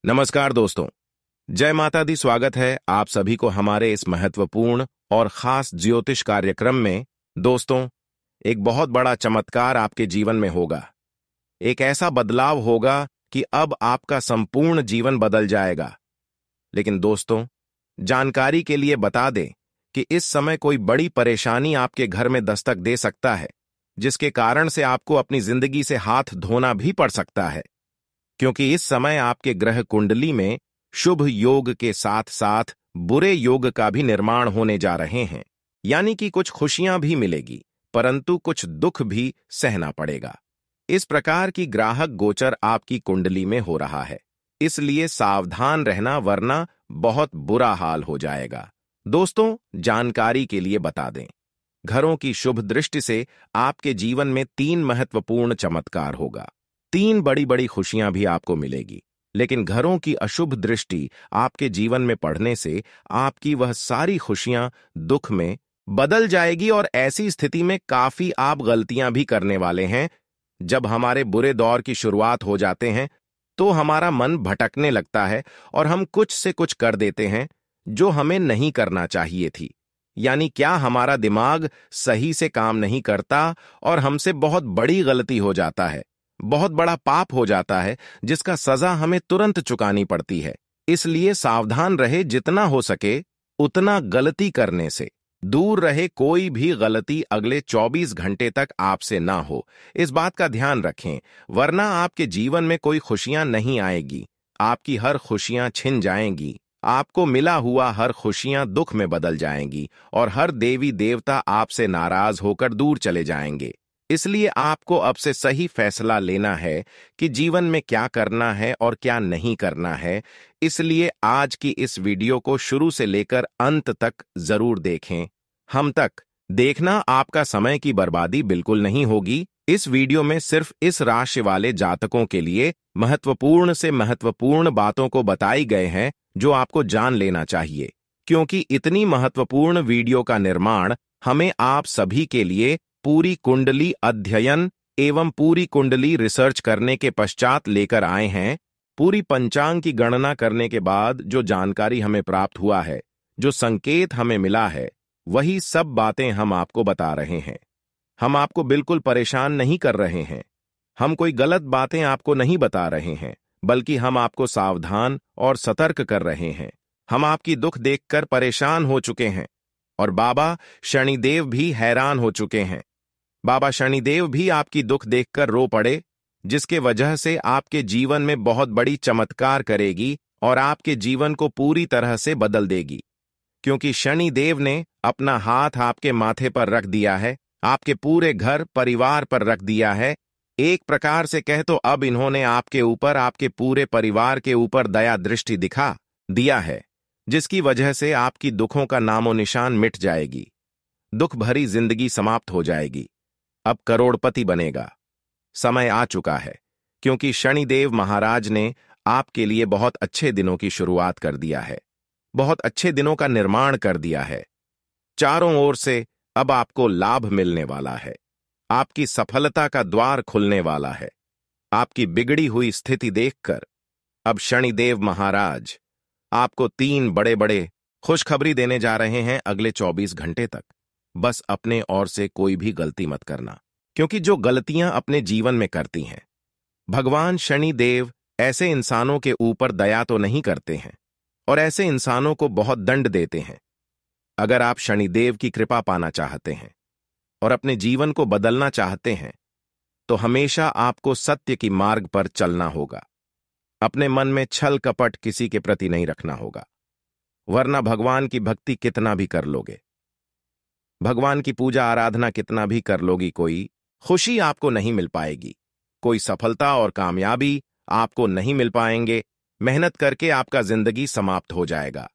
नमस्कार दोस्तों। जय माता दी। स्वागत है आप सभी को हमारे इस महत्वपूर्ण और खास ज्योतिष कार्यक्रम में। दोस्तों, एक बहुत बड़ा चमत्कार आपके जीवन में होगा। एक ऐसा बदलाव होगा कि अब आपका संपूर्ण जीवन बदल जाएगा। लेकिन दोस्तों, जानकारी के लिए बता दें कि इस समय कोई बड़ी परेशानी आपके घर में दस्तक दे सकता है, जिसके कारण से आपको अपनी जिंदगी से हाथ धोना भी पड़ सकता है। क्योंकि इस समय आपके ग्रह कुंडली में शुभ योग के साथ साथ बुरे योग का भी निर्माण होने जा रहे हैं। यानी कि कुछ खुशियां भी मिलेगी, परंतु कुछ दुख भी सहना पड़ेगा। इस प्रकार की ग्राहक गोचर आपकी कुंडली में हो रहा है, इसलिए सावधान रहना, वरना बहुत बुरा हाल हो जाएगा। दोस्तों, जानकारी के लिए बता दें, घरों की शुभ दृष्टि से आपके जीवन में 3 महत्वपूर्ण चमत्कार होगा। 3 बड़ी बड़ी खुशियां भी आपको मिलेगी। लेकिन घरों की अशुभ दृष्टि आपके जीवन में पड़ने से आपकी वह सारी खुशियां दुख में बदल जाएगी, और ऐसी स्थिति में काफी आप गलतियां भी करने वाले हैं। जब हमारे बुरे दौर की शुरुआत हो जाते हैं तो हमारा मन भटकने लगता है और हम कुछ से कुछ कर देते हैं जो हमें नहीं करना चाहिए थी। यानी क्या हमारा दिमाग सही से काम नहीं करता और हमसे बहुत बड़ी गलती हो जाता है, बहुत बड़ा पाप हो जाता है, जिसका सजा हमें तुरंत चुकानी पड़ती है। इसलिए सावधान रहे, जितना हो सके उतना गलती करने से दूर रहे। कोई भी गलती अगले 24 घंटे तक आपसे ना हो, इस बात का ध्यान रखें, वरना आपके जीवन में कोई खुशियां नहीं आएगी। आपकी हर खुशियां छिन जाएंगी, आपको मिला हुआ हर खुशियां दुख में बदल जाएंगी, और हर देवी देवता आपसे नाराज होकर दूर चले जाएंगे। इसलिए आपको अब से सही फैसला लेना है कि जीवन में क्या करना है और क्या नहीं करना है। इसलिए आज की इस वीडियो को शुरू से लेकर अंत तक जरूर देखें। हम तक देखना, आपका समय की बर्बादी बिल्कुल नहीं होगी। इस वीडियो में सिर्फ इस राशि वाले जातकों के लिए महत्वपूर्ण से महत्वपूर्ण बातों को बताई गए हैं जो आपको जान लेना चाहिए, क्योंकि इतनी महत्वपूर्ण वीडियो का निर्माण हमें आप सभी के लिए पूरी कुंडली अध्ययन एवं पूरी कुंडली रिसर्च करने के पश्चात लेकर आए हैं। पूरी पंचांग की गणना करने के बाद जो जानकारी हमें प्राप्त हुआ है, जो संकेत हमें मिला है, वही सब बातें हम आपको बता रहे हैं। हम आपको बिल्कुल परेशान नहीं कर रहे हैं। हम कोई गलत बातें आपको नहीं बता रहे हैं, बल्कि हम आपको सावधान और सतर्क कर रहे हैं। हम आपकी दुख देखकर परेशान हो चुके हैं, और बाबा शनिदेव भी हैरान हो चुके हैं। बाबा शनिदेव भी आपकी दुख देखकर रो पड़े, जिसके वजह से आपके जीवन में बहुत बड़ी चमत्कार करेगी और आपके जीवन को पूरी तरह से बदल देगी। क्योंकि शनिदेव ने अपना हाथ आपके माथे पर रख दिया है, आपके पूरे घर परिवार पर रख दिया है। एक प्रकार से कह तो अब इन्होंने आपके ऊपर, आपके पूरे परिवार के ऊपर दया दृष्टि दिखा दिया है, जिसकी वजह से आपकी दुखों का नामो निशान मिट जाएगी। दुख भरी जिंदगी समाप्त हो जाएगी। अब करोड़पति बनेगा। समय आ चुका है, क्योंकि शनिदेव महाराज ने आपके लिए बहुत अच्छे दिनों की शुरुआत कर दिया है, बहुत अच्छे दिनों का निर्माण कर दिया है। चारों ओर से अब आपको लाभ मिलने वाला है, आपकी सफलता का द्वार खुलने वाला है। आपकी बिगड़ी हुई स्थिति देखकर अब शनिदेव महाराज आपको 3 बड़े बड़े खुशखबरी देने जा रहे हैं अगले 24 घंटे तक। बस अपने ओर से कोई भी गलती मत करना, क्योंकि जो गलतियां अपने जीवन में करती हैं, भगवान शनिदेव ऐसे इंसानों के ऊपर दया तो नहीं करते हैं, और ऐसे इंसानों को बहुत दंड देते हैं। अगर आप शनिदेव की कृपा पाना चाहते हैं और अपने जीवन को बदलना चाहते हैं, तो हमेशा आपको सत्य की मार्ग पर चलना होगा। अपने मन में छल कपट किसी के प्रति नहीं रखना होगा, वरना भगवान की भक्ति कितना भी कर लोगे, भगवान की पूजा आराधना कितना भी कर लोगी, कोई खुशी आपको नहीं मिल पाएगी, कोई सफलता और कामयाबी आपको नहीं मिल पाएंगे। मेहनत करके आपका जिंदगी समाप्त हो जाएगा।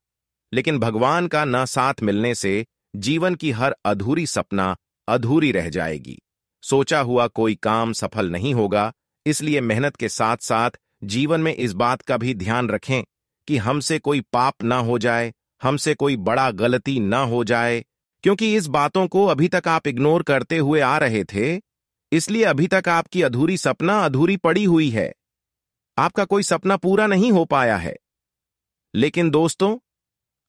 लेकिन भगवान का न साथ मिलने से जीवन की हर अधूरी सपना अधूरी रह जाएगी। सोचा हुआ कोई काम सफल नहीं होगा। इसलिए मेहनत के साथ साथ जीवन में इस बात का भी ध्यान रखें कि हमसे कोई पाप ना हो जाए, हमसे कोई बड़ा गलती ना हो जाए, क्योंकि इस बातों को अभी तक आप इग्नोर करते हुए आ रहे थे। इसलिए अभी तक आपकी अधूरी सपना अधूरी पड़ी हुई है। आपका कोई सपना पूरा नहीं हो पाया है। लेकिन दोस्तों,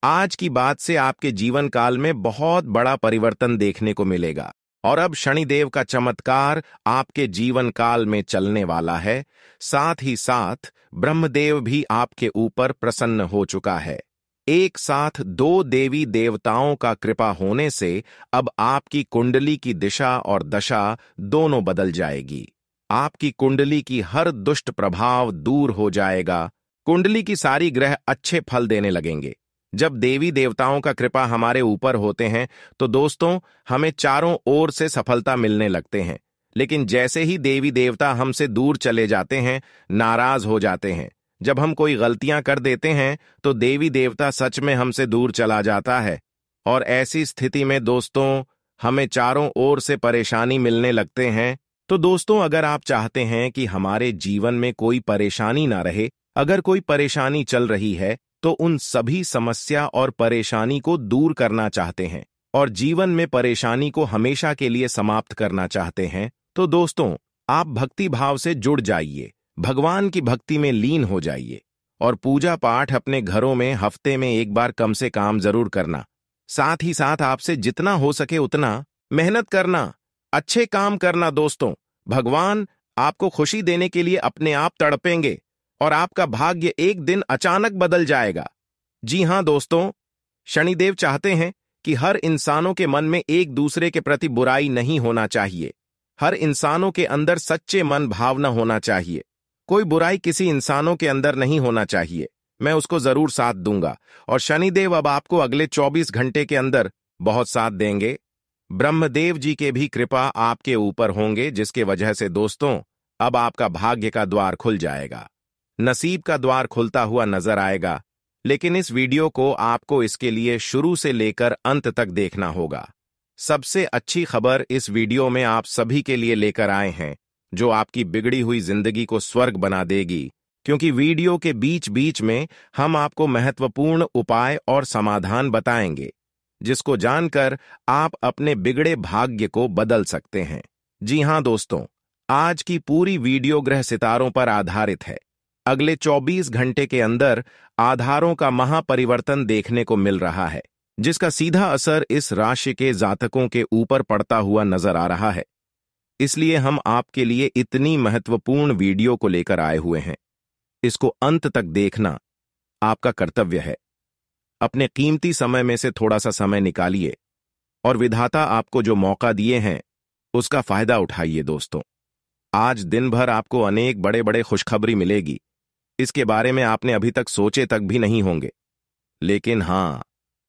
आज की बात से आपके जीवन काल में बहुत बड़ा परिवर्तन देखने को मिलेगा। और अब शनिदेव का चमत्कार आपके जीवन काल में चलने वाला है। साथ ही साथ ब्रह्मदेव भी आपके ऊपर प्रसन्न हो चुका है। एक साथ दो देवी देवताओं का कृपा होने से अब आपकी कुंडली की दिशा और दशा दोनों बदल जाएगी। आपकी कुंडली की हर दुष्ट प्रभाव दूर हो जाएगा। कुंडली की सारी ग्रह अच्छे फल देने लगेंगे। जब देवी देवताओं का कृपा हमारे ऊपर होते हैं तो दोस्तों, हमें चारों ओर से सफलता मिलने लगते हैं। लेकिन जैसे ही देवी देवता हमसे दूर चले जाते हैं, नाराज हो जाते हैं, जब हम कोई गलतियां कर देते हैं तो देवी देवता सच में हमसे दूर चला जाता है। और ऐसी स्थिति में दोस्तों, हमें चारों ओर से परेशानी मिलने लगते हैं। तो दोस्तों, अगर आप चाहते हैं कि हमारे जीवन में कोई परेशानी ना रहे, अगर कोई परेशानी चल रही है तो उन सभी समस्या और परेशानी को दूर करना चाहते हैं और जीवन में परेशानी को हमेशा के लिए समाप्त करना चाहते हैं, तो दोस्तों, आप भक्ति भाव से जुड़ जाइए, भगवान की भक्ति में लीन हो जाइए और पूजा पाठ अपने घरों में हफ्ते में एक बार कम से कम जरूर करना। साथ ही साथ आपसे जितना हो सके उतना मेहनत करना, अच्छे काम करना। दोस्तों, भगवान आपको खुशी देने के लिए अपने आप तड़पेंगे और आपका भाग्य एक दिन अचानक बदल जाएगा। जी हां दोस्तों, शनिदेव चाहते हैं कि हर इंसानों के मन में एक दूसरे के प्रति बुराई नहीं होना चाहिए। हर इंसानों के अंदर सच्चे मन भावना होना चाहिए। कोई बुराई किसी इंसानों के अंदर नहीं होना चाहिए। मैं उसको जरूर साथ दूंगा और शनिदेव अब आपको अगले 24 घंटे के अंदर बहुत साथ देंगे। ब्रह्मदेव जी के भी कृपा आपके ऊपर होंगे, जिसके वजह से दोस्तों, अब आपका भाग्य का द्वार खुल जाएगा, नसीब का द्वार खुलता हुआ नजर आएगा। लेकिन इस वीडियो को आपको इसके लिए शुरू से लेकर अंत तक देखना होगा। सबसे अच्छी खबर इस वीडियो में आप सभी के लिए लेकर आए हैं, जो आपकी बिगड़ी हुई जिंदगी को स्वर्ग बना देगी। क्योंकि वीडियो के बीच बीच में हम आपको महत्वपूर्ण उपाय और समाधान बताएंगे, जिसको जानकर आप अपने बिगड़े भाग्य को बदल सकते हैं। जी हां दोस्तों, आज की पूरी वीडियो ग्रह सितारों पर आधारित है। अगले 24 घंटे के अंदर आधारों का महापरिवर्तन देखने को मिल रहा है, जिसका सीधा असर इस राशि के जातकों के ऊपर पड़ता हुआ नजर आ रहा है। इसलिए हम आपके लिए इतनी महत्वपूर्ण वीडियो को लेकर आए हुए हैं। इसको अंत तक देखना आपका कर्तव्य है। अपने कीमती समय में से थोड़ा सा समय निकालिए और विधाता आपको जो मौका दिए हैं उसका फायदा उठाइए। दोस्तों, आज दिन भर आपको अनेक बड़े बड़े खुशखबरी मिलेगी। इसके बारे में आपने अभी तक सोचे तक भी नहीं होंगे, लेकिन हां,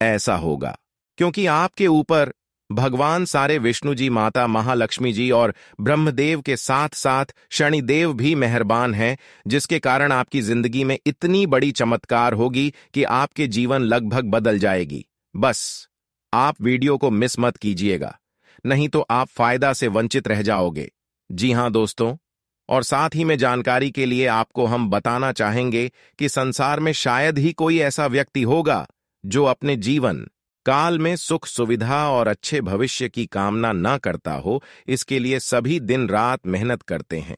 ऐसा होगा क्योंकि आपके ऊपर भगवान सारे विष्णु जी, माता महालक्ष्मी जी और ब्रह्मदेव के साथ साथ शनिदेव भी मेहरबान हैं, जिसके कारण आपकी जिंदगी में इतनी बड़ी चमत्कार होगी कि आपके जीवन लगभग बदल जाएगी। बस आप वीडियो को मिस मत कीजिएगा, नहीं तो आप फायदा से वंचित रह जाओगे। जी हां दोस्तों, और साथ ही में जानकारी के लिए आपको हम बताना चाहेंगे कि संसार में शायद ही कोई ऐसा व्यक्ति होगा जो अपने जीवन काल में सुख सुविधा और अच्छे भविष्य की कामना न करता हो। इसके लिए सभी दिन रात मेहनत करते हैं,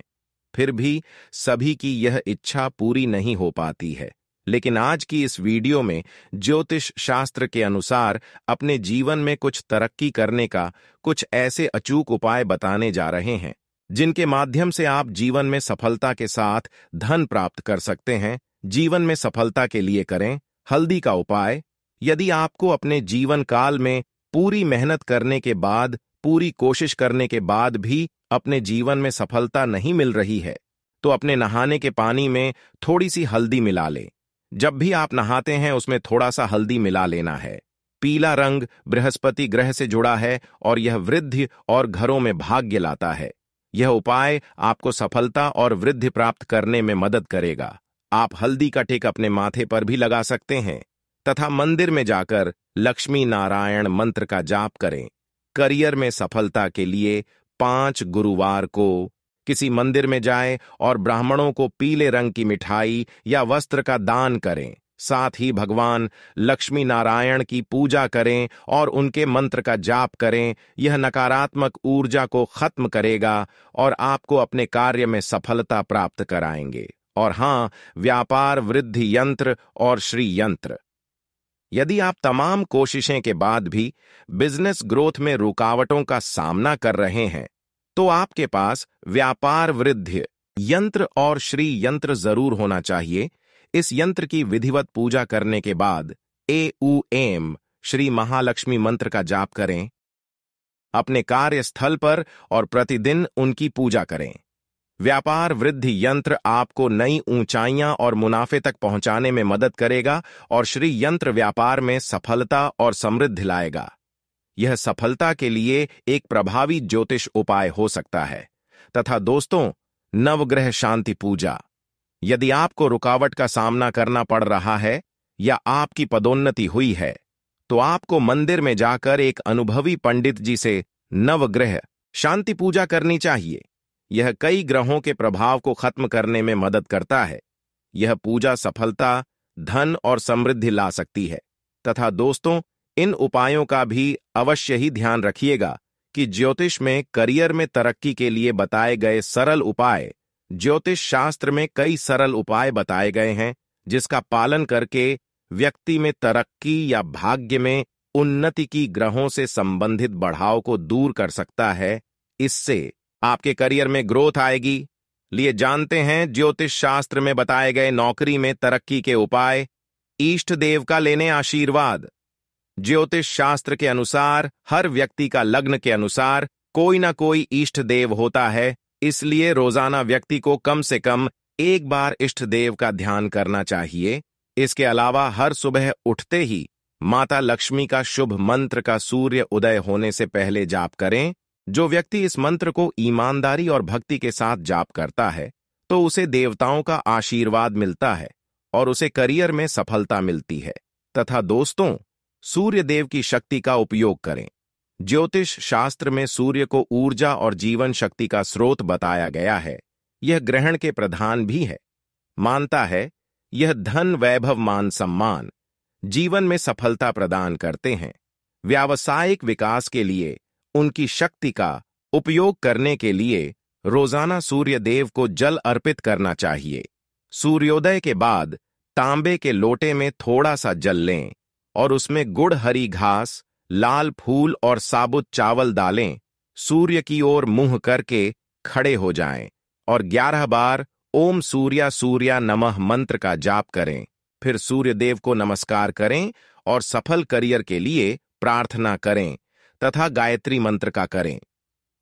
फिर भी सभी की यह इच्छा पूरी नहीं हो पाती है। लेकिन आज की इस वीडियो में ज्योतिष शास्त्र के अनुसार अपने जीवन में कुछ तरक्की करने का कुछ ऐसे अचूक उपाय बताने जा रहे हैं, जिनके माध्यम से आप जीवन में सफलता के साथ धन प्राप्त कर सकते हैं। जीवन में सफलता के लिए करें हल्दी का उपाय। यदि आपको अपने जीवन काल में पूरी मेहनत करने के बाद, पूरी कोशिश करने के बाद भी अपने जीवन में सफलता नहीं मिल रही है, तो अपने नहाने के पानी में थोड़ी सी हल्दी मिला लें। जब भी आप नहाते हैं उसमें थोड़ा सा हल्दी मिला लेना है। पीला रंग बृहस्पति ग्रह से जुड़ा है और यह वृद्धि और घरों में भाग्य लाता है। यह उपाय आपको सफलता और वृद्धि प्राप्त करने में मदद करेगा। आप हल्दी का टिक अपने माथे पर भी लगा सकते हैं तथा मंदिर में जाकर लक्ष्मी नारायण मंत्र का जाप करें। करियर में सफलता के लिए 5 गुरुवार को किसी मंदिर में जाएं और ब्राह्मणों को पीले रंग की मिठाई या वस्त्र का दान करें। साथ ही भगवान लक्ष्मी नारायण की पूजा करें और उनके मंत्र का जाप करें। यह नकारात्मक ऊर्जा को खत्म करेगा और आपको अपने कार्य में सफलता प्राप्त कराएंगे। और हां, व्यापार वृद्धि यंत्र और श्री यंत्र। यदि आप तमाम कोशिशें के बाद भी बिजनेस ग्रोथ में रुकावटों का सामना कर रहे हैं, तो आपके पास व्यापार वृद्धि यंत्र और श्री यंत्र जरूर होना चाहिए। इस यंत्र की विधिवत पूजा करने के बाद AUM श्री महालक्ष्मी मंत्र का जाप करें, अपने कार्यस्थल पर और प्रतिदिन उनकी पूजा करें। व्यापार वृद्धि यंत्र आपको नई ऊंचाइयां और मुनाफे तक पहुंचाने में मदद करेगा और श्री यंत्र व्यापार में सफलता और समृद्धि लाएगा। यह सफलता के लिए एक प्रभावी ज्योतिष उपाय हो सकता है। तथा दोस्तों, नवग्रह शांति पूजा। यदि आपको रुकावट का सामना करना पड़ रहा है या आपकी पदोन्नति हुई है, तो आपको मंदिर में जाकर एक अनुभवी पंडित जी से नवग्रह शांति पूजा करनी चाहिए। यह कई ग्रहों के प्रभाव को खत्म करने में मदद करता है। यह पूजा सफलता, धन और समृद्धि ला सकती है। तथा दोस्तों, इन उपायों का भी अवश्य ही ध्यान रखिएगा कि ज्योतिष में करियर में तरक्की के लिए बताए गए सरल उपाय, ज्योतिष शास्त्र में कई सरल उपाय बताए गए हैं जिसका पालन करके व्यक्ति में तरक्की या भाग्य में उन्नति की ग्रहों से संबंधित बढ़ाव को दूर कर सकता है। इससे आपके करियर में ग्रोथ आएगी। लिए जानते हैं ज्योतिष शास्त्र में बताए गए नौकरी में तरक्की के उपाय। इष्ट देव का लेने आशीर्वाद। ज्योतिष शास्त्र के अनुसार हर व्यक्ति का लग्न के अनुसार कोई ना कोई इष्ट देव होता है, इसलिए रोजाना व्यक्ति को कम से कम एक बार इष्ट देव का ध्यान करना चाहिए। इसके अलावा हर सुबह उठते ही माता लक्ष्मी का शुभ मंत्र का सूर्य उदय होने से पहले जाप करें। जो व्यक्ति इस मंत्र को ईमानदारी और भक्ति के साथ जाप करता है, तो उसे देवताओं का आशीर्वाद मिलता है और उसे करियर में सफलता मिलती है। तथा दोस्तों, सूर्य देव की शक्ति का उपयोग करें। ज्योतिष शास्त्र में सूर्य को ऊर्जा और जीवन शक्ति का स्रोत बताया गया है। यह ग्रहण के प्रधान भी है। मानता है यह धन, वैभव, मान सम्मान, जीवन में सफलता प्रदान करते हैं। व्यावसायिक विकास के लिए उनकी शक्ति का उपयोग करने के लिए रोजाना सूर्य देव को जल अर्पित करना चाहिए। सूर्योदय के बाद तांबे के लोटे में थोड़ा सा जल लें और उसमें गुड़, हरी घास, लाल फूल और साबुत चावल डालें। सूर्य की ओर मुंह करके खड़े हो जाएं और 11 बार ओम सूर्या सूर्या नमः मंत्र का जाप करें। फिर सूर्य देव को नमस्कार करें और सफल करियर के लिए प्रार्थना करें तथा गायत्री मंत्र का करें।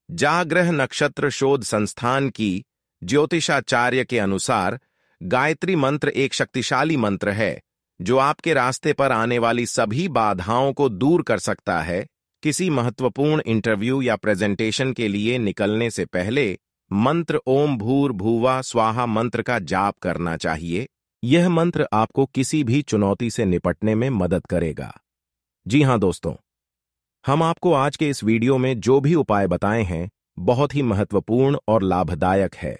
जाग्रह नक्षत्र शोध संस्थान की ज्योतिषाचार्य के अनुसार गायत्री मंत्र एक शक्तिशाली मंत्र है जो आपके रास्ते पर आने वाली सभी बाधाओं को दूर कर सकता है। किसी महत्वपूर्ण इंटरव्यू या प्रेजेंटेशन के लिए निकलने से पहले मंत्र ओम भूर्भुवः स्वाहा मंत्र का जाप करना चाहिए। यह मंत्र आपको किसी भी चुनौती से निपटने में मदद करेगा। जी हां दोस्तों, हम आपको आज के इस वीडियो में जो भी उपाय बताए हैं बहुत ही महत्वपूर्ण और लाभदायक है।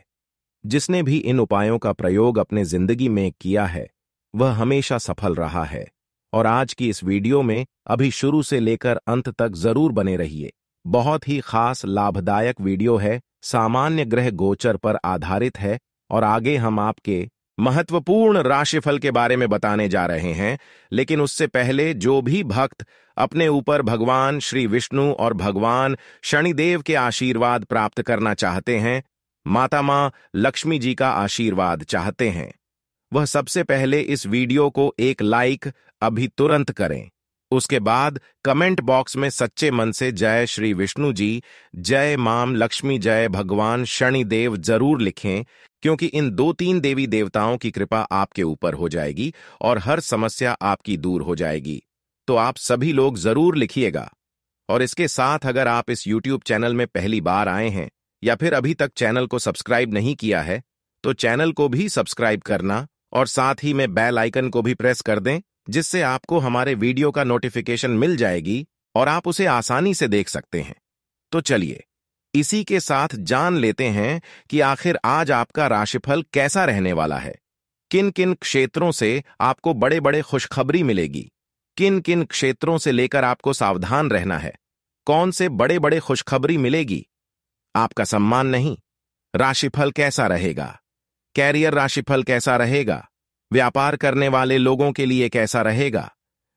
जिसने भी इन उपायों का प्रयोग अपने जिंदगी में किया है वह हमेशा सफल रहा है। और आज की इस वीडियो में अभी शुरू से लेकर अंत तक जरूर बने रहिए। बहुत ही खास लाभदायक वीडियो है, सामान्य ग्रह गोचर पर आधारित है और आगे हम आपके महत्वपूर्ण राशिफल के बारे में बताने जा रहे हैं। लेकिन उससे पहले जो भी भक्त अपने ऊपर भगवान श्री विष्णु और भगवान शनिदेव के आशीर्वाद प्राप्त करना चाहते हैं, माता मां लक्ष्मी जी का आशीर्वाद चाहते हैं, वह सबसे पहले इस वीडियो को एक लाइक अभी तुरंत करें। उसके बाद कमेंट बॉक्स में सच्चे मन से जय श्री विष्णु जी, जय मां लक्ष्मी, जय भगवान शनिदेव जरूर लिखें, क्योंकि इन 2-3 देवी देवताओं की कृपा आपके ऊपर हो जाएगी और हर समस्या आपकी दूर हो जाएगी। तो आप सभी लोग जरूर लिखिएगा। और इसके साथ अगर आप इस YouTube चैनल में पहली बार आए हैं या फिर अभी तक चैनल को सब्सक्राइब नहीं किया है, तो चैनल को भी सब्सक्राइब करना और साथ ही में बेल आइकन को भी प्रेस कर दें, जिससे आपको हमारे वीडियो का नोटिफिकेशन मिल जाएगी और आप उसे आसानी से देख सकते हैं। तो चलिए इसी के साथ जान लेते हैं कि आखिर आज आपका राशिफल कैसा रहने वाला है। किन किन क्षेत्रों से आपको बड़े बड़े खुशखबरी मिलेगी, किन किन क्षेत्रों से लेकर आपको सावधान रहना है, कौन से बड़े बड़े खुशखबरी मिलेगी, आपका सम्मान नहीं, राशिफल कैसा रहेगा, कैरियर राशिफल कैसा रहेगा, व्यापार करने वाले लोगों के लिए कैसा रहेगा,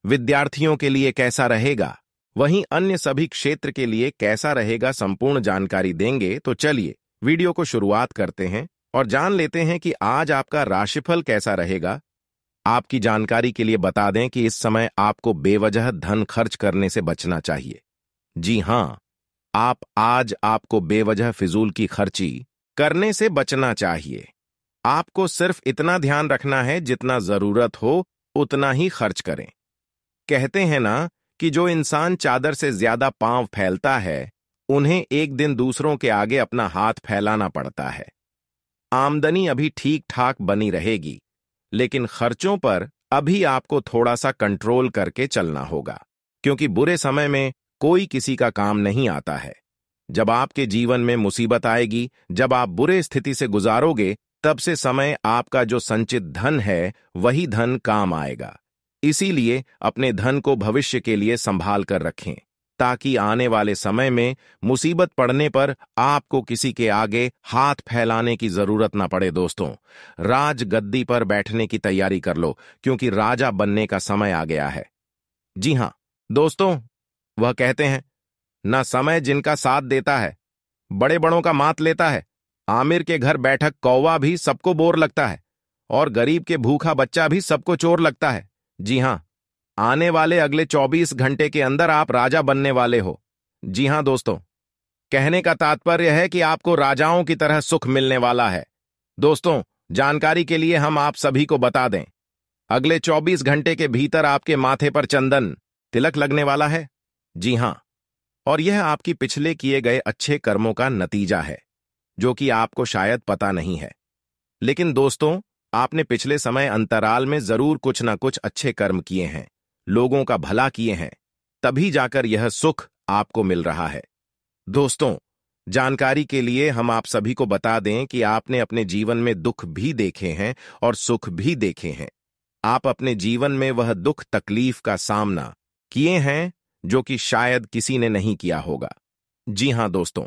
विद्यार्थियों के लिए कैसा रहेगा, वहीं अन्य सभी क्षेत्र के लिए कैसा रहेगा, संपूर्ण जानकारी देंगे। तो चलिए वीडियो को शुरुआत करते हैं और जान लेते हैं कि आज आपका राशिफल कैसा रहेगा। आपकी जानकारी के लिए बता दें कि इस समय आपको बेवजह धन खर्च करने से बचना चाहिए। जी हां, आपको बेवजह फिजूल की खर्ची करने से बचना चाहिए। आपको सिर्फ इतना ध्यान रखना है जितना जरूरत हो उतना ही खर्च करें। कहते हैं ना कि जो इंसान चादर से ज्यादा पांव फैलता है उन्हें एक दिन दूसरों के आगे अपना हाथ फैलाना पड़ता है। आमदनी अभी ठीक ठाक बनी रहेगी, लेकिन खर्चों पर अभी आपको थोड़ा सा कंट्रोल करके चलना होगा, क्योंकि बुरे समय में कोई किसी का काम नहीं आता है। जब आपके जीवन में मुसीबत आएगी, जब आप बुरे स्थिति से गुजारोगे, तब से समय आपका जो संचित धन है वही धन काम आएगा। इसीलिए अपने धन को भविष्य के लिए संभाल कर रखें, ताकि आने वाले समय में मुसीबत पड़ने पर आपको किसी के आगे हाथ फैलाने की जरूरत ना पड़े। दोस्तों, राज गद्दी पर बैठने की तैयारी कर लो, क्योंकि राजा बनने का समय आ गया है। जी हां दोस्तों, वह कहते हैं ना, समय जिनका साथ देता है बड़े बड़ों का मात लेता है। आमिर के घर बैठक कौवा भी सबको बोर लगता है, और गरीब के भूखा बच्चा भी सबको चोर लगता है। जी हां, आने वाले अगले 24 घंटे के अंदर आप राजा बनने वाले हो। जी हां दोस्तों, कहने का तात्पर्य है कि आपको राजाओं की तरह सुख मिलने वाला है। दोस्तों, जानकारी के लिए हम आप सभी को बता दें, अगले 24 घंटे के भीतर आपके माथे पर चंदन तिलक लगने वाला है। जी हां, और यह आपकी पिछले किए गए अच्छे कर्मों का नतीजा है, जो कि आपको शायद पता नहीं है। लेकिन दोस्तों, आपने पिछले समय अंतराल में जरूर कुछ ना कुछ अच्छे कर्म किए हैं, लोगों का भला किए हैं, तभी जाकर यह सुख आपको मिल रहा है। दोस्तों, जानकारी के लिए हम आप सभी को बता दें कि आपने अपने जीवन में दुख भी देखे हैं और सुख भी देखे हैं। आप अपने जीवन में वह दुख तकलीफ का सामना किए हैं जो कि शायद किसी ने नहीं किया होगा। जी हां दोस्तों,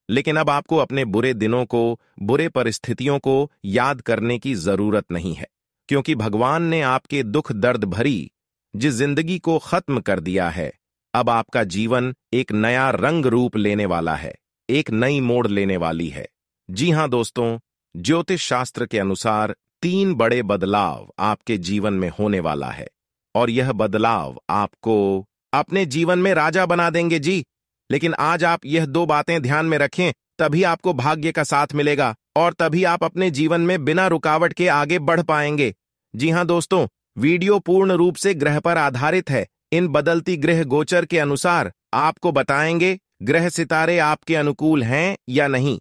लेकिन अब आपको अपने बुरे दिनों को, बुरे परिस्थितियों को याद करने की जरूरत नहीं है, क्योंकि भगवान ने आपके दुख दर्द भरी जिस जिंदगी को खत्म कर दिया है, अब आपका जीवन एक नया रंग रूप लेने वाला है, एक नई मोड़ लेने वाली है। जी हां दोस्तों, ज्योतिष शास्त्र के अनुसार 3 बड़े बदलाव आपके जीवन में होने वाला है, और यह बदलाव आपको अपने जीवन में राजा बना देंगे। जी, लेकिन आज आप यह 2 बातें ध्यान में रखें, तभी आपको भाग्य का साथ मिलेगा और तभी आप अपने जीवन में बिना रुकावट के आगे बढ़ पाएंगे। जी हां दोस्तों, वीडियो पूर्ण रूप से ग्रह पर आधारित है। इन बदलती ग्रह गोचर के अनुसार आपको बताएंगे ग्रह सितारे आपके अनुकूल हैं या नहीं,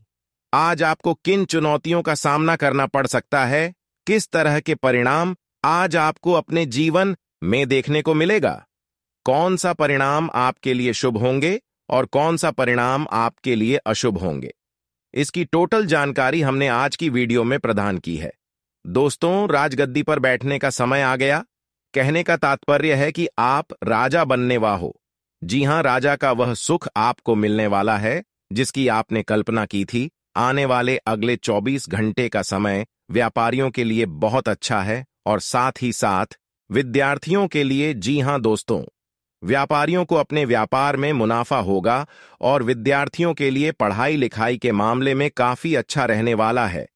आज आपको किन चुनौतियों का सामना करना पड़ सकता है, किस तरह के परिणाम आज आपको अपने जीवन में देखने को मिलेगा, कौन सा परिणाम आपके लिए शुभ होंगे और कौन सा परिणाम आपके लिए अशुभ होंगे। इसकी टोटल जानकारी हमने आज की वीडियो में प्रदान की है। दोस्तों, राजगद्दी पर बैठने का समय आ गया। कहने का तात्पर्य है कि आप राजा बनने वाले हो। जी हां, राजा का वह सुख आपको मिलने वाला है जिसकी आपने कल्पना की थी। आने वाले अगले 24 घंटे का समय व्यापारियों के लिए बहुत अच्छा है और साथ ही साथ विद्यार्थियों के लिए। जी हां दोस्तों, व्यापारियों को अपने व्यापार में मुनाफा होगा और विद्यार्थियों के लिए पढ़ाई लिखाई के मामले में काफी अच्छा रहने वाला है।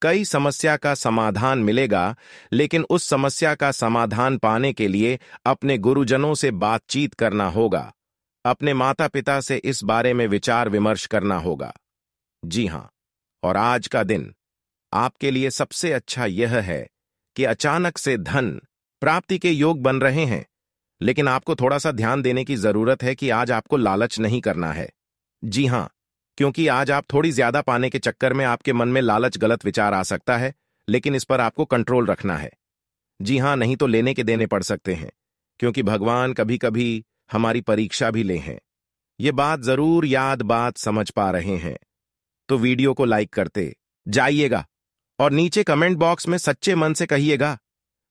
कई समस्या का समाधान मिलेगा, लेकिन उस समस्या का समाधान पाने के लिए अपने गुरुजनों से बातचीत करना होगा, अपने माता पिता से इस बारे में विचार विमर्श करना होगा। जी हां, और आज का दिन आपके लिए सबसे अच्छा यह है कि अचानक से धन प्राप्ति के योग बन रहे हैं, लेकिन आपको थोड़ा सा ध्यान देने की जरूरत है कि आज आपको लालच नहीं करना है। जी हां, क्योंकि आज आप थोड़ी ज्यादा पाने के चक्कर में आपके मन में लालच गलत विचार आ सकता है, लेकिन इस पर आपको कंट्रोल रखना है। जी हां, नहीं तो लेने के देने पड़ सकते हैं, क्योंकि भगवान कभी कभी हमारी परीक्षा भी ले हैं। ये बात जरूर याद बात समझ पा रहे हैं तो वीडियो को लाइक करते जाइएगा और नीचे कमेंट बॉक्स में सच्चे मन से कहिएगा,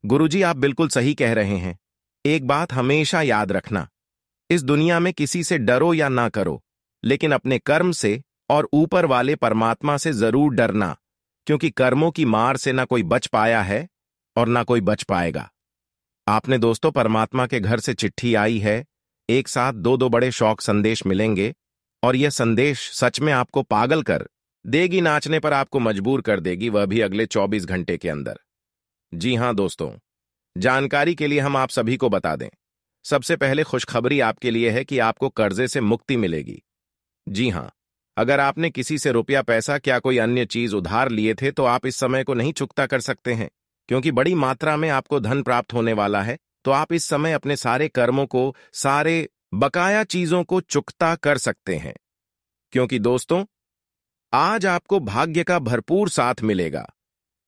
गुरुजी आप बिल्कुल सही कह रहे हैं। एक बात हमेशा याद रखना, इस दुनिया में किसी से डरो या ना करो, लेकिन अपने कर्म से और ऊपर वाले परमात्मा से जरूर डरना, क्योंकि कर्मों की मार से ना कोई बच पाया है और ना कोई बच पाएगा। आपने दोस्तों परमात्मा के घर से चिट्ठी आई है, एक साथ दो दो बड़े शौक संदेश मिलेंगे और यह संदेश सच में आपको पागल कर देगी, नाचने पर आपको मजबूर कर देगी, वह भी अगले 24 घंटे के अंदर। जी हां दोस्तों, जानकारी के लिए हम आप सभी को बता दें, सबसे पहले खुशखबरी आपके लिए है कि आपको कर्जे से मुक्ति मिलेगी। जी हां, अगर आपने किसी से रुपया पैसा क्या कोई अन्य चीज उधार लिए थे तो आप इस समय को नहीं चुकता कर सकते हैं, क्योंकि बड़ी मात्रा में आपको धन प्राप्त होने वाला है। तो आप इस समय अपने सारे कर्मों को, सारे बकाया चीजों को चुकता कर सकते हैं, क्योंकि दोस्तों आज आपको भाग्य का भरपूर साथ मिलेगा।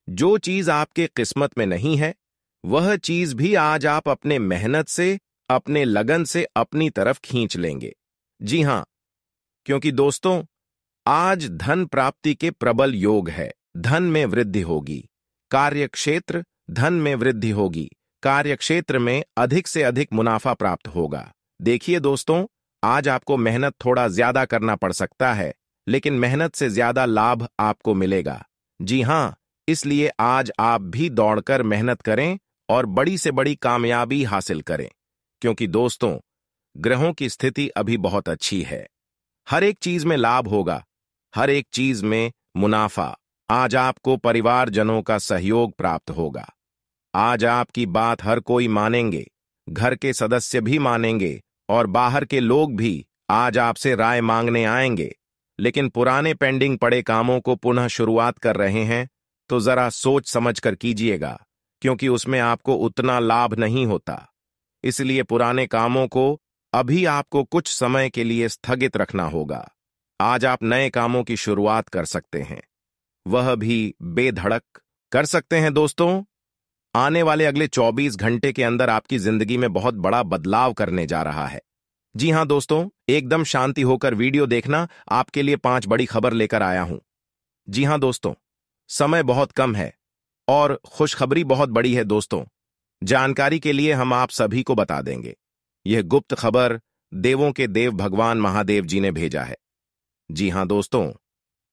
जो चीज आपके किस्मत में नहीं है वह चीज भी आज आप अपने मेहनत से, अपने लगन से अपनी तरफ खींच लेंगे। जी हां, क्योंकि दोस्तों आज धन प्राप्ति के प्रबल योग है। धन में वृद्धि होगी, कार्यक्षेत्र धन में वृद्धि होगी, कार्यक्षेत्र में अधिक से अधिक मुनाफा प्राप्त होगा। देखिए दोस्तों, आज आपको मेहनत थोड़ा ज्यादा करना पड़ सकता है, लेकिन मेहनत से ज्यादा लाभ आपको मिलेगा। जी हां, इसलिए आज आप भी दौड़कर मेहनत करें और बड़ी से बड़ी कामयाबी हासिल करें, क्योंकि दोस्तों ग्रहों की स्थिति अभी बहुत अच्छी है। हर एक चीज में लाभ होगा, हर एक चीज में मुनाफा। आज आपको परिवारजनों का सहयोग प्राप्त होगा। आज आपकी बात हर कोई मानेंगे, घर के सदस्य भी मानेंगे और बाहर के लोग भी आज आपसे राय मांगने आएंगे। लेकिन पुराने पेंडिंग पड़े कामों को पुनः शुरुआत कर रहे हैं तो जरा सोच समझ कर कीजिएगा, क्योंकि उसमें आपको उतना लाभ नहीं होता। इसलिए पुराने कामों को अभी आपको कुछ समय के लिए स्थगित रखना होगा। आज आप नए कामों की शुरुआत कर सकते हैं, वह भी बेधड़क कर सकते हैं। दोस्तों आने वाले अगले 24 घंटे के अंदर आपकी जिंदगी में बहुत बड़ा बदलाव करने जा रहा है। जी हां दोस्तों, एकदम शांति होकर वीडियो देखना, आपके लिए 5 बड़ी खबर लेकर आया हूं। जी हां दोस्तों, समय बहुत कम है और खुशखबरी बहुत बड़ी है। दोस्तों जानकारी के लिए हम आप सभी को बता देंगे, यह गुप्त खबर देवों के देव भगवान महादेव जी ने भेजा है। जी हां दोस्तों,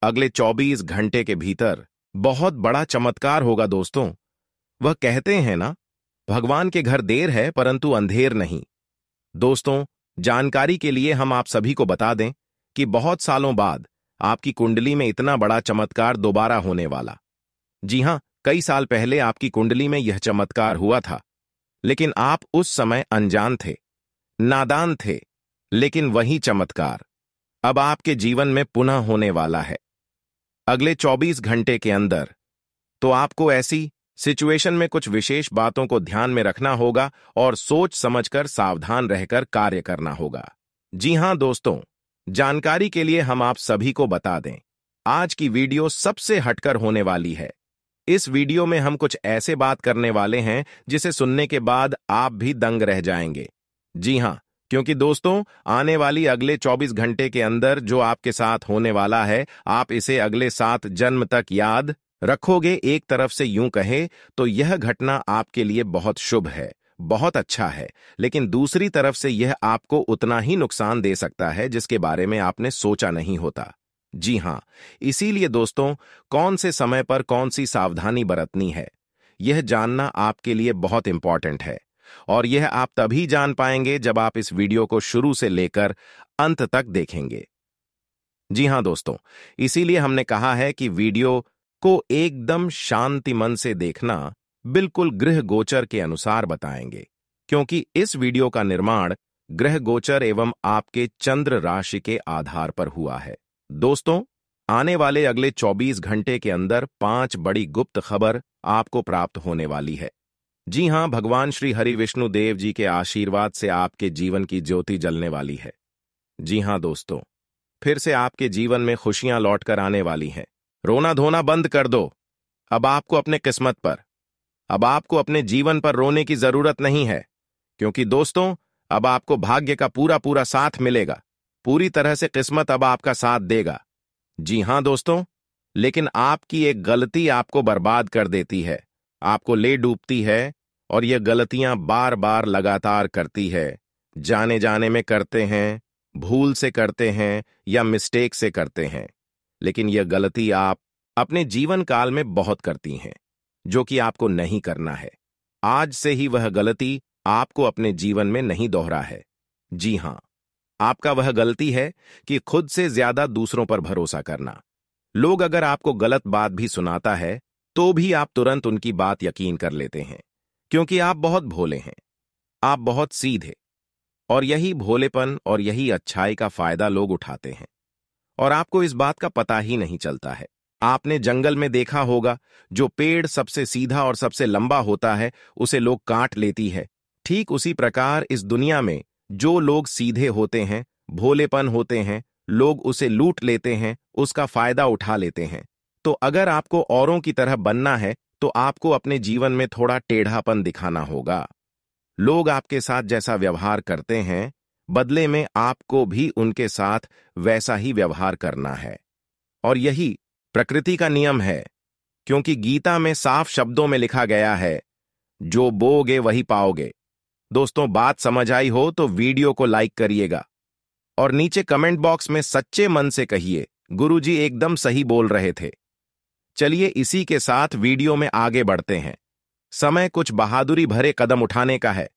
अगले 24 घंटे के भीतर बहुत बड़ा चमत्कार होगा। दोस्तों वह कहते हैं ना, भगवान के घर देर है परंतु अंधेर नहीं। दोस्तों जानकारी के लिए हम आप सभी को बता दें कि बहुत सालों बाद आपकी कुंडली में इतना बड़ा चमत्कार दोबारा होने वाला। जी हां, कई साल पहले आपकी कुंडली में यह चमत्कार हुआ था, लेकिन आप उस समय अनजान थे, नादान थे। लेकिन वही चमत्कार अब आपके जीवन में पुनः होने वाला है अगले 24 घंटे के अंदर। तो आपको ऐसी सिचुएशन में कुछ विशेष बातों को ध्यान में रखना होगा और सोच समझकर सावधान रहकर कार्य करना होगा। जी हां दोस्तों, जानकारी के लिए हम आप सभी को बता दें, आज की वीडियो सबसे हटकर होने वाली है। इस वीडियो में हम कुछ ऐसे बात करने वाले हैं जिसे सुनने के बाद आप भी दंग रह जाएंगे। जी हां, क्योंकि दोस्तों आने वाली अगले 24 घंटे के अंदर जो आपके साथ होने वाला है, आप इसे अगले 7 जन्म तक याद रखोगे। एक तरफ से यूं कहे तो यह घटना आपके लिए बहुत शुभ है, बहुत अच्छा है, लेकिन दूसरी तरफ से यह आपको उतना ही नुकसान दे सकता है जिसके बारे में आपने सोचा नहीं होता। जी हां, इसीलिए दोस्तों कौन से समय पर कौन सी सावधानी बरतनी है, यह जानना आपके लिए बहुत इंपॉर्टेंट है, और यह आप तभी जान पाएंगे जब आप इस वीडियो को शुरू से लेकर अंत तक देखेंगे। जी हां दोस्तों, इसीलिए हमने कहा है कि वीडियो को एकदम शांति मन से देखना, बिल्कुल ग्रह गोचर के अनुसार बताएंगे, क्योंकि इस वीडियो का निर्माण ग्रह गोचर एवं आपके चंद्र राशि के आधार पर हुआ है। दोस्तों आने वाले अगले 24 घंटे के अंदर 5 बड़ी गुप्त खबर आपको प्राप्त होने वाली है। जी हां, भगवान श्री हरि विष्णु देव जी के आशीर्वाद से आपके जीवन की ज्योति जलने वाली है। जी हां दोस्तों, फिर से आपके जीवन में खुशियां लौटकर आने वाली हैं। रोना धोना बंद कर दो। अब आपको अपने किस्मत पर, अब आपको अपने जीवन पर रोने की जरूरत नहीं है, क्योंकि दोस्तों अब आपको भाग्य का पूरा पूरा साथ मिलेगा। पूरी तरह से किस्मत अब आपका साथ देगा। जी हां दोस्तों, लेकिन आपकी एक गलती आपको बर्बाद कर देती है, आपको ले डूबती है, और यह गलतियां बार बार लगातार करती है। जाने जाने में करते हैं, भूल से करते हैं या मिस्टेक से करते हैं, लेकिन यह गलती आप अपने जीवन काल में बहुत करती हैं, जो कि आपको नहीं करना है। आज से ही वह गलती आपको अपने जीवन में नहीं दोहरा है। जी हां, आपका वह गलती है कि खुद से ज्यादा दूसरों पर भरोसा करना। लोग अगर आपको गलत बात भी सुनाता है तो भी आप तुरंत उनकी बात यकीन कर लेते हैं, क्योंकि आप बहुत भोले हैं, आप बहुत सीधे। और यही भोलेपन और यही अच्छाई का फायदा लोग उठाते हैं, और आपको इस बात का पता ही नहीं चलता है। आपने जंगल में देखा होगा, जो पेड़ सबसे सीधा और सबसे लंबा होता है उसे लोग काट लेती है। ठीक उसी प्रकार इस दुनिया में जो लोग सीधे होते हैं, भोलेपन होते हैं, लोग उसे लूट लेते हैं, उसका फायदा उठा लेते हैं। तो अगर आपको औरों की तरह बनना है तो आपको अपने जीवन में थोड़ा टेढ़ापन दिखाना होगा। लोग आपके साथ जैसा व्यवहार करते हैं, बदले में आपको भी उनके साथ वैसा ही व्यवहार करना है। और यही प्रकृति का नियम है, क्योंकि गीता में साफ शब्दों में लिखा गया है, जो बोओगे वही पाओगे। दोस्तों, बात समझ आई हो तो वीडियो को लाइक करिएगा और नीचे कमेंट बॉक्स में सच्चे मन से कहिए, गुरुजी एकदम सही बोल रहे थे। चलिए इसी के साथ वीडियो में आगे बढ़ते हैं। समय कुछ बहादुरी भरे कदम उठाने का है।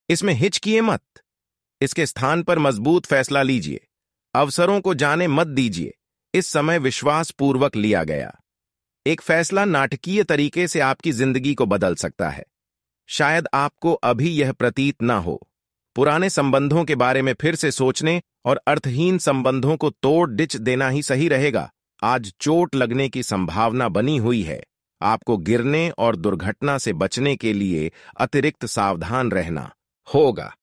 इसमें हिचकिए मत, इसके स्थान पर मजबूत फैसला लीजिए। अवसरों को जाने मत दीजिए, इस समय विश्वास पूर्वक लिया गया एक फैसला नाटकीय तरीके से आपकी जिंदगी को बदल सकता है। शायद आपको अभी यह प्रतीत ना हो, पुराने संबंधों के बारे में फिर से सोचने और अर्थहीन संबंधों को तोड़ डिच देना ही सही रहेगा। आज चोट लगने की संभावना बनी हुई है। आपको गिरने और दुर्घटना से बचने के लिए अतिरिक्त सावधान रहना होगा।